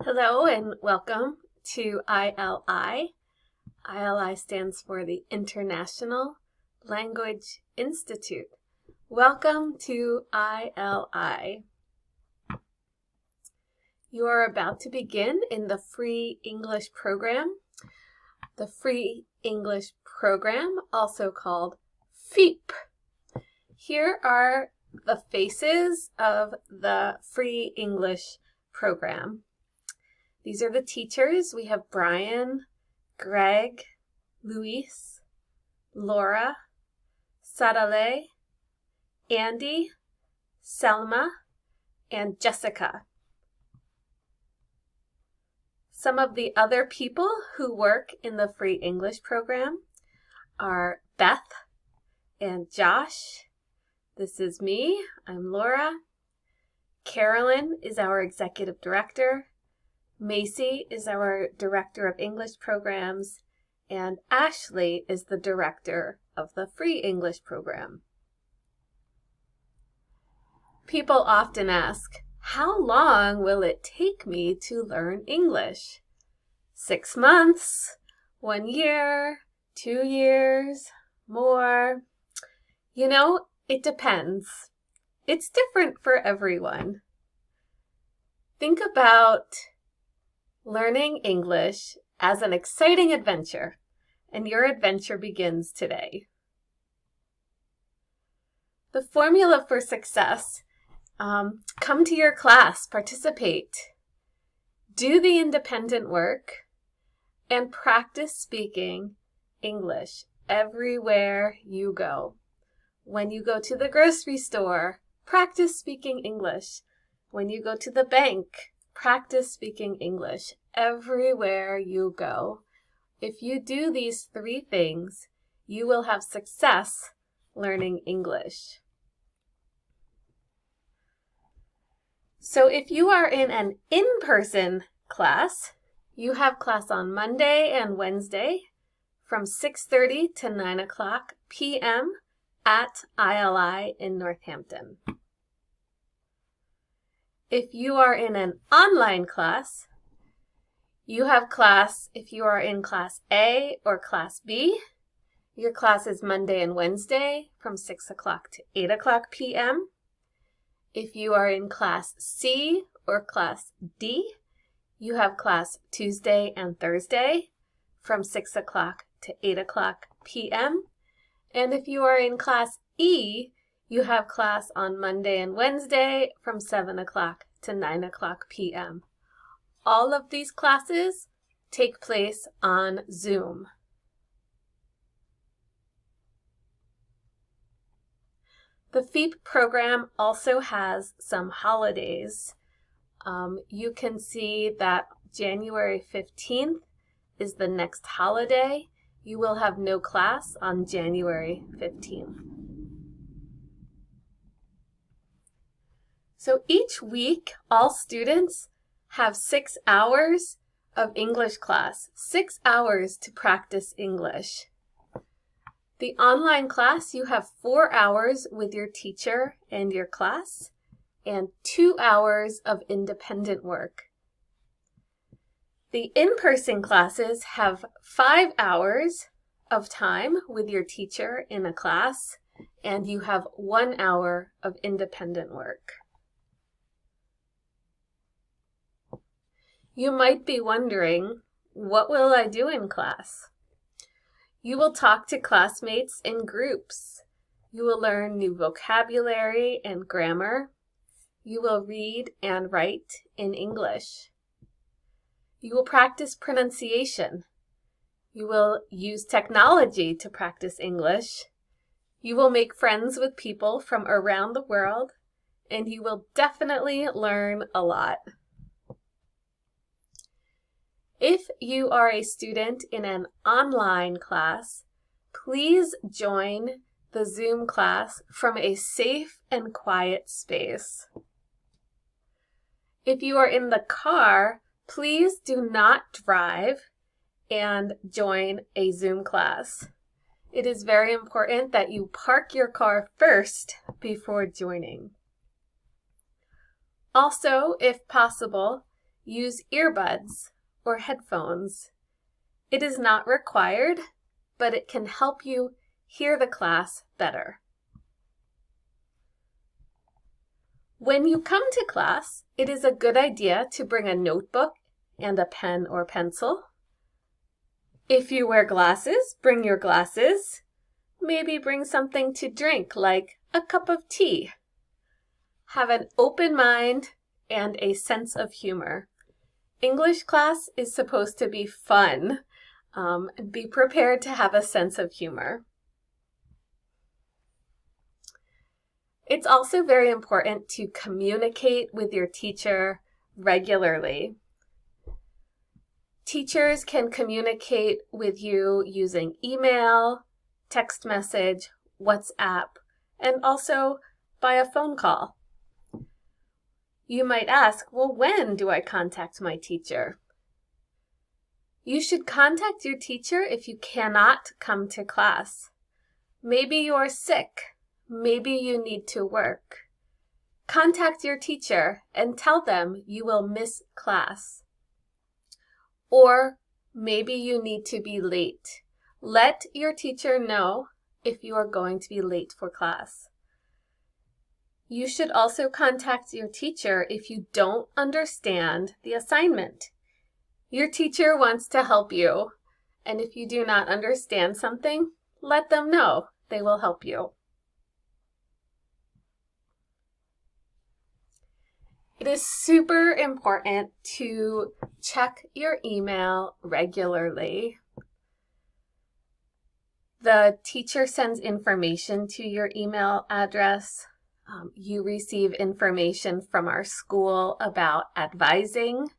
Hello and welcome to ILI. ILI stands for the International Language Institute. Welcome to ILI. You are about to begin in the Free English Program. The Free English Program, also called FEEP. Here are the faces of the Free English Program. These are the teachers. We have Brian, Greg, Luis, Laura, Sarale, Andy, Selma, and Jessica. Some of the other people who work in the Free English Program are Beth and Josh. This is me. I'm Laura. Carolyn is our executive director. Macy is our director of English programs, and Ashley is the director of the Free English Program. People often ask, how long will it take me to learn English? 6 months, 1 year, 2 years, more. You know, it depends. It's different for everyone. Think about learning English as an exciting adventure, and your adventure begins today. The formula for success: come to your class, participate, do the independent work, and practice speaking English everywhere you go. When you go to the grocery store, practice speaking English. When you go to the bank, practice speaking English everywhere you go. If you do these 3 things, you will have success learning English. So if you are in an in-person class, you have class on Monday and Wednesday from 6:30 to 9 p.m. at ILI in Northampton. If you are in an online class, you have class, if you are in class A or class B, your class is Monday and Wednesday from 6 to 8 p.m. If you are in class C or class D, you have class Tuesday and Thursday from 6 to 8 p.m. And if you are in class E, you have class on Monday and Wednesday from 7 to 9 p.m. All of these classes take place on Zoom. The FEEP program also has some holidays. You can see that January 15th is the next holiday. You will have no class on January 15th. So each week, all students have 6 hours of English class, 6 hours to practice English. The online class, you have 4 hours with your teacher and your class, and 2 hours of independent work. The in-person classes have 5 hours of time with your teacher in a class, and you have 1 hour of independent work. You might be wondering, what will I do in class? You will talk to classmates in groups. You will learn new vocabulary and grammar. You will read and write in English. You will practice pronunciation. You will use technology to practice English. You will make friends with people from around the world, and you will definitely learn a lot. If you are a student in an online class, please join the Zoom class from a safe and quiet space. If you are in the car, please do not drive and join a Zoom class. It is very important that you park your car first before joining. Also, if possible, use earbuds or headphones. It is not required, but it can help you hear the class better. When you come to class, it is a good idea to bring a notebook and a pen or pencil. If you wear glasses, bring your glasses. Maybe bring something to drink, like a cup of tea. Have an open mind and a sense of humor. English class is supposed to be fun. Be prepared to have a sense of humor. It's also very important to communicate with your teacher regularly. Teachers can communicate with you using email, text message, WhatsApp, and also by a phone call. You might ask, well, when do I contact my teacher? You should contact your teacher if you cannot come to class. Maybe you're sick. Maybe you need to work. Contact your teacher and tell them you will miss class. Or maybe you need to be late. Let your teacher know if you are going to be late for class. You should also contact your teacher if you don't understand the assignment. Your teacher wants to help you, and if you do not understand something, let them know. They will help you. It is super important to check your email regularly. The teacher sends information to your email address. You receive information from our school about advising.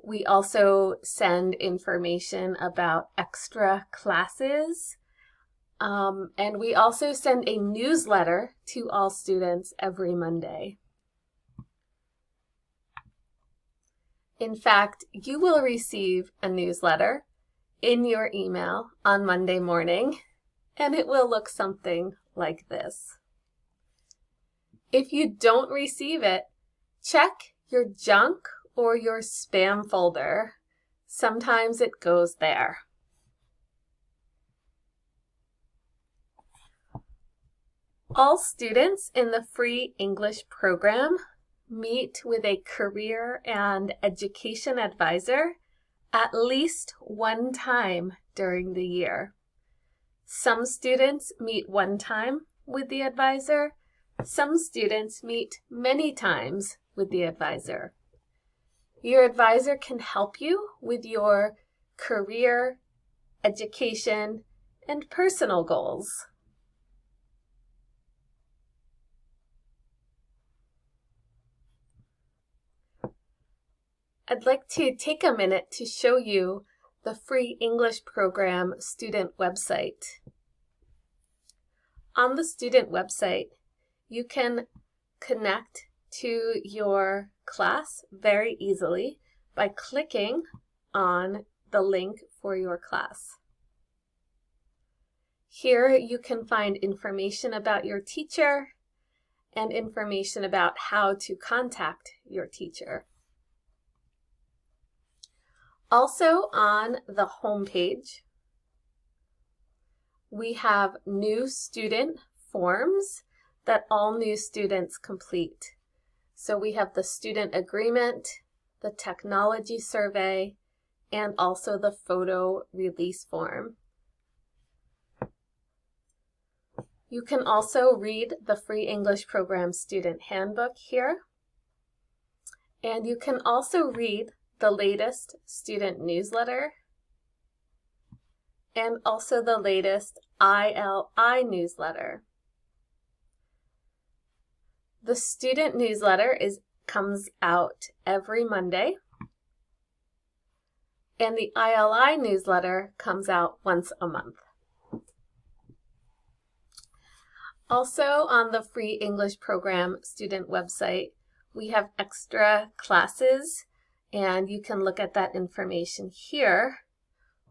We also send information about extra classes. And we also send a newsletter to all students every Monday. In fact, you will receive a newsletter in your email on Monday morning, and it will look something like this. If you don't receive it, check your junk or your spam folder. Sometimes it goes there. All students in the free English program meet with a career and education advisor at least one time during the year. Some students meet one time with the advisor. Some students meet many times with the advisor. Your advisor can help you with your career, education, and personal goals. I'd like to take a minute to show you the free English program student website. On the student website, you can connect to your class very easily by clicking on the link for your class. Here you can find information about your teacher and information about how to contact your teacher. Also on the home page, we have new student forms that all new students complete. So we have the student agreement, the technology survey, and also the photo release form. You can also read the free English program student handbook here. And you can also read the latest student newsletter and also the latest ILI newsletter. The student newsletter comes out every Monday, and the ILI newsletter comes out once a month. Also on the free English program student website, we have extra classes, and you can look at that information here.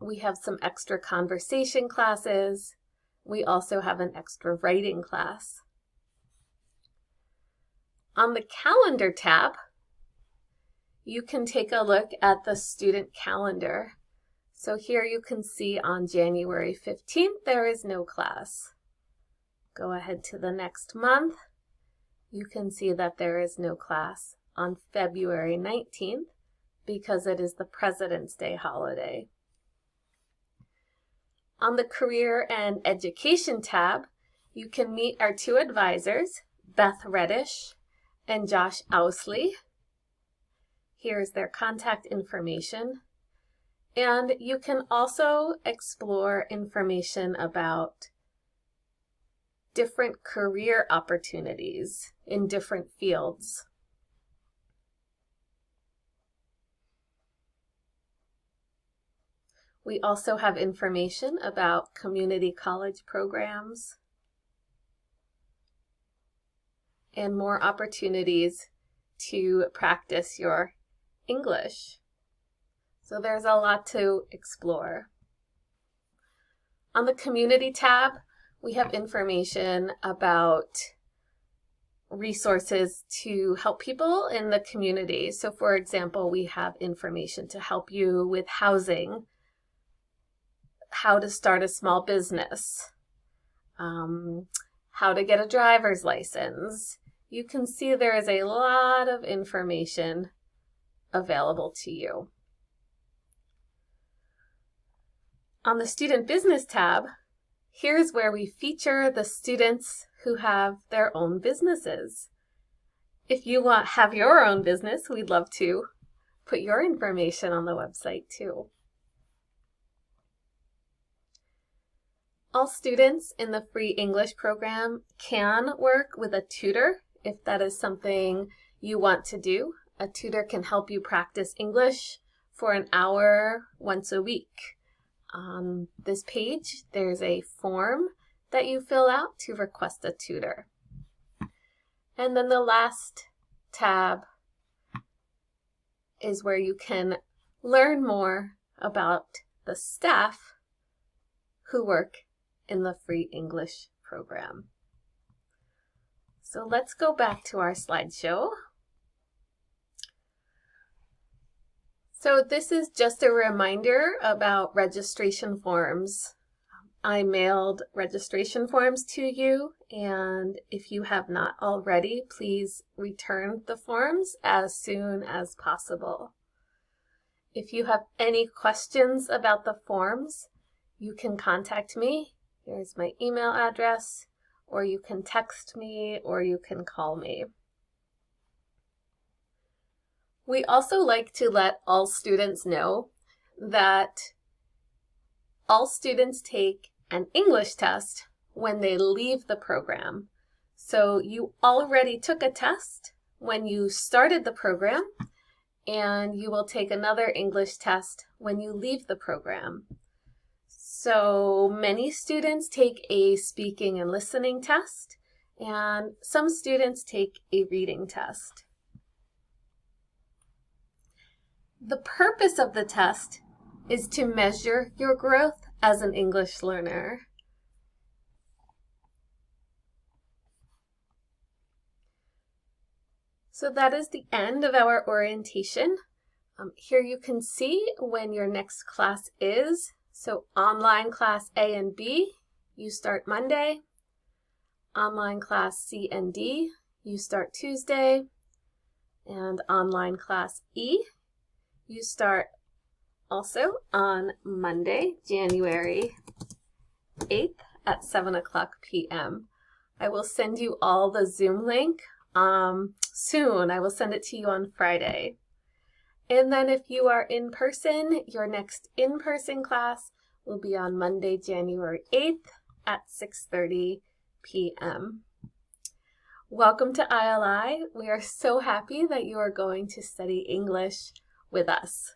We have some extra conversation classes. We also have an extra writing class. On the calendar tab, you can take a look at the student calendar. So here you can see on January 15th, there is no class. Go ahead to the next month. You can see that there is no class on February 19th because it is the President's Day holiday. On the Career and Education tab, you can meet our two advisors, Beth Reddish and Josh Ousley. Here's their contact information. And you can also explore information about different career opportunities in different fields. We also have information about community college programs and more opportunities to practice your English. So there's a lot to explore. On the Community tab, we have information about resources to help people in the community. So for example, we have information to help you with housing, how to start a small business, how to get a driver's license. You can see there is a lot of information available to you. On the Student Business tab, here's where we feature the students who have their own businesses. If you have your own business, we'd love to put your information on the website too. All students in the free English program can work with a tutor if that is something you want to do. A tutor can help you practice English for an hour once a week. On this page, there's a form that you fill out to request a tutor. And then the last tab is where you can learn more about the staff who work in the free English program. So let's go back to our slideshow. So this is just a reminder about registration forms. I mailed registration forms to you, and if you have not already, please return the forms as soon as possible. If you have any questions about the forms, you can contact me. Here's my email address, or you can text me, or you can call me. We also like to let all students know that all students take an English test when they leave the program. So you already took a test when you started the program, and you will take another English test when you leave the program. So many students take a speaking and listening test, and some students take a reading test. The purpose of the test is to measure your growth as an English learner. So that is the end of our orientation. Here you can see when your next class is. So online class A and B, you start Monday. Online class C and D, you start Tuesday. And online class E, you start also on Monday, January 8th at 7 o'clock p.m. I will send you all the Zoom link soon. I will send it to you on Friday. And then if you are in person, your next in-person class will be on Monday, January 8th at 6:30 p.m. Welcome to ILI. We are so happy that you are going to study English with us.